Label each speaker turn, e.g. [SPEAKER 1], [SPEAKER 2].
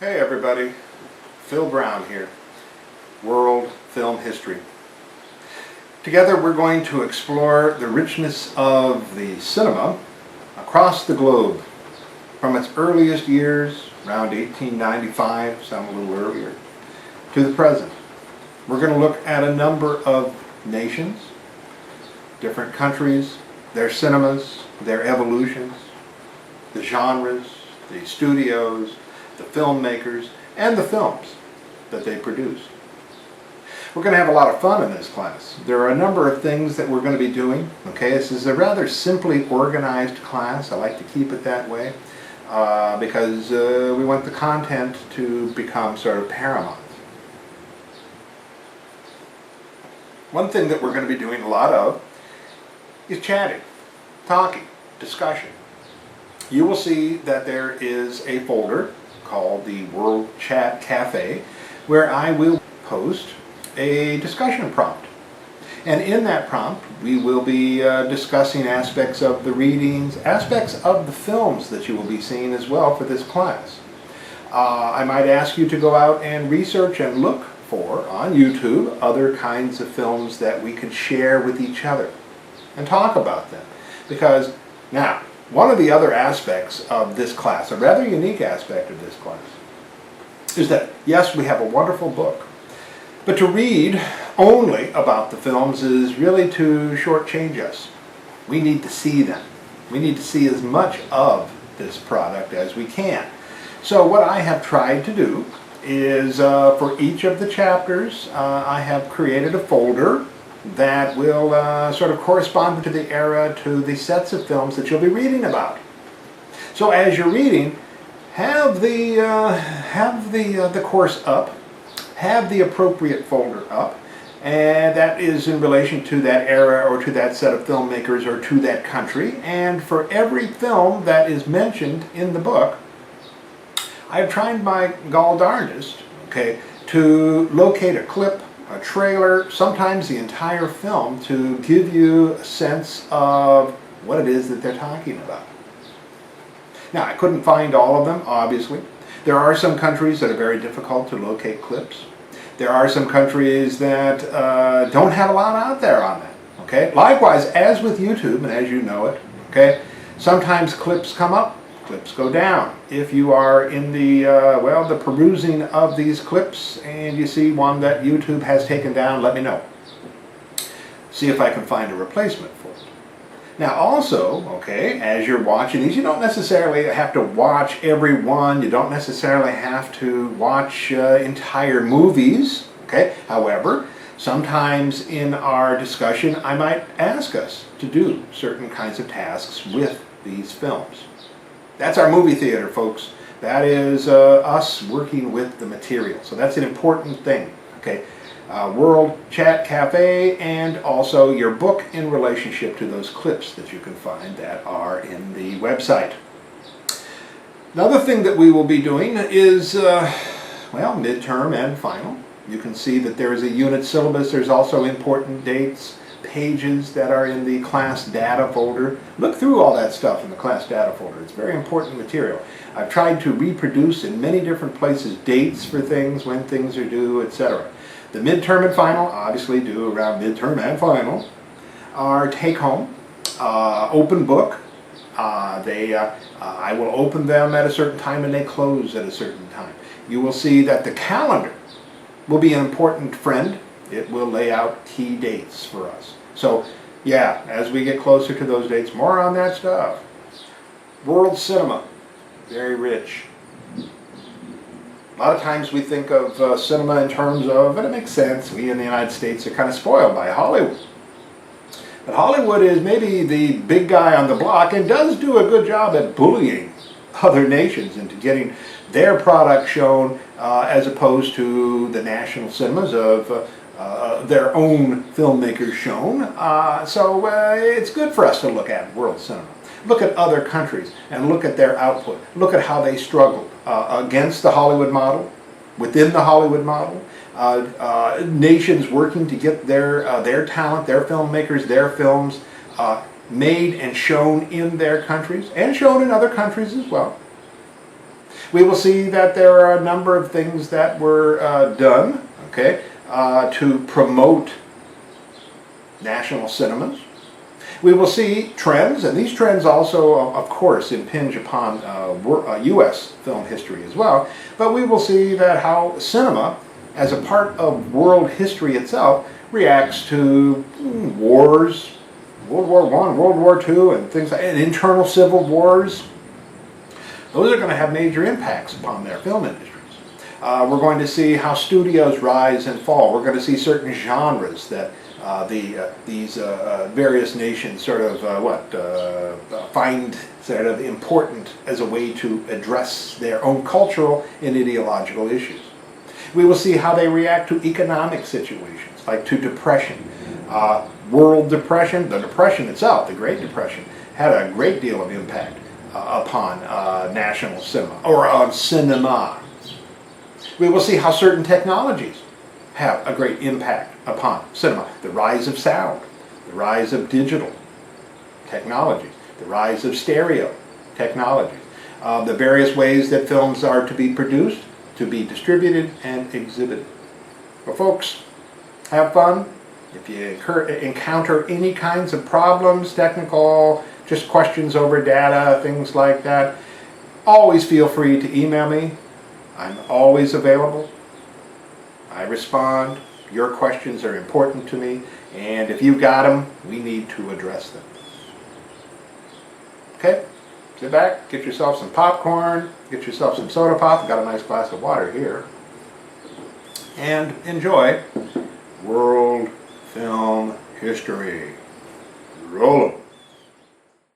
[SPEAKER 1] Hey everybody, Phil Brown here, World Film History. Together we're going to explore the richness of the cinema across the globe, from its earliest years, around 1895, some a little earlier, to the present. We're going to look at a number of nations, different countries, their cinemas, their evolutions, the genres, the studios, the filmmakers, and the films that they produced. We're going to have a lot of fun in this class. There are a number of things that we're going to be doing. Okay, this is a rather simply organized class. I like to keep it that way because we want the content to become sort of paramount. One thing that we're going to be doing a lot of is chatting, talking, discussion. You will see that there is a folder called the World Chat Cafe, where I will post a discussion prompt. And in that prompt, we will be discussing aspects of the readings, aspects of the films that you will be seeing as well for this class. I might ask you to go out and research and look for, on YouTube, other kinds of films that we could share with each other and talk about them. Because, now, one of the other aspects of this class, a rather unique aspect of this class, is that, yes, we have a wonderful book, but to read only about the films is really to shortchange us. We need to see them. We need to see as much of this product as we can. So what I have tried to do is, for each of the chapters, I have created a folder that will sort of correspond to the era, to the sets of films that you'll be reading about. So as you're reading, have the course up, have the appropriate folder up, and that is in relation to that era or to that set of filmmakers or to that country. And for every film that is mentioned in the book, I've tried my gall darndest, okay, to locate a clip, a trailer, sometimes the entire film, to give you a sense of what it is that they're talking about. Now, I couldn't find all of them, obviously. There are some countries that are very difficult to locate clips. There are some countries that don't have a lot out there on that. Okay? Likewise, as with YouTube, and as you know it, okay, sometimes clips come up, clips go down. If you are in the the perusing of these clips and you see one that YouTube has taken down, let me know. See if I can find a replacement for it. Now also, okay, as you're watching these, you don't necessarily have to watch every one. You don't necessarily have to watch entire movies. Okay. However, sometimes in our discussion, I might ask us to do certain kinds of tasks with these films. That's our movie theater, folks. That is us working with the material. So that's an important thing. Okay, World Chat Cafe, and also your book in relationship to those clips that you can find that are in the website. Another thing that we will be doing is, midterm and final. You can see that there is a unit syllabus. There's also important dates, pages that are in the class data folder. Look through all that stuff in the class data folder. It's very important material. I've tried to reproduce in many different places dates for things, when things are due, etc. The midterm and final, obviously due around midterm and final, are take home, open book. I will open them at a certain time and they close at a certain time. You will see that the calendar will be an important friend. It will lay out key dates for us. So, yeah, as we get closer to those dates, more on that stuff. World cinema, very rich. A lot of times we think of cinema in terms of, and it makes sense, we in the United States are kind of spoiled by Hollywood. But Hollywood is maybe the big guy on the block and does do a good job at bullying other nations into getting their product shown as opposed to the national cinemas of their own filmmakers shown. So it's good for us to look at world cinema. Look at other countries and look at their output. Look at how they struggled against the Hollywood model, within the Hollywood model. Nations working to get their talent, their filmmakers, their films made and shown in their countries and shown in other countries as well. We will see that there are a number of things that were done, okay, to promote national cinemas. We will see trends, and these trends also, of course, impinge upon U.S. film history as well, but we will see that how cinema, as a part of world history itself, reacts to wars, World War I, World War II, and things like, and internal civil wars. Those are going to have major impacts upon their film industries. We're going to see how studios rise and fall. We're going to see certain genres that these various nations sort of find sort of important as a way to address their own cultural and ideological issues. We will see how they react to economic situations, like to depression. World depression, the depression itself, the Great Depression, had a great deal of impact upon national cinema, or on cinema. We will see how certain technologies have a great impact upon cinema. The rise of sound, the rise of digital technology, the rise of stereo technology, the various ways that films are to be produced, to be distributed, and exhibited. Well, folks, have fun. If you encounter any kinds of problems, technical, just questions over data, things like that, always feel free to email me. I'm always available. I respond. Your questions are important to me, and if you've got them, we need to address them. Okay? Sit back, get yourself some popcorn, get yourself some soda pop. I've got a nice glass of water here. And enjoy world film history. Roll 'em.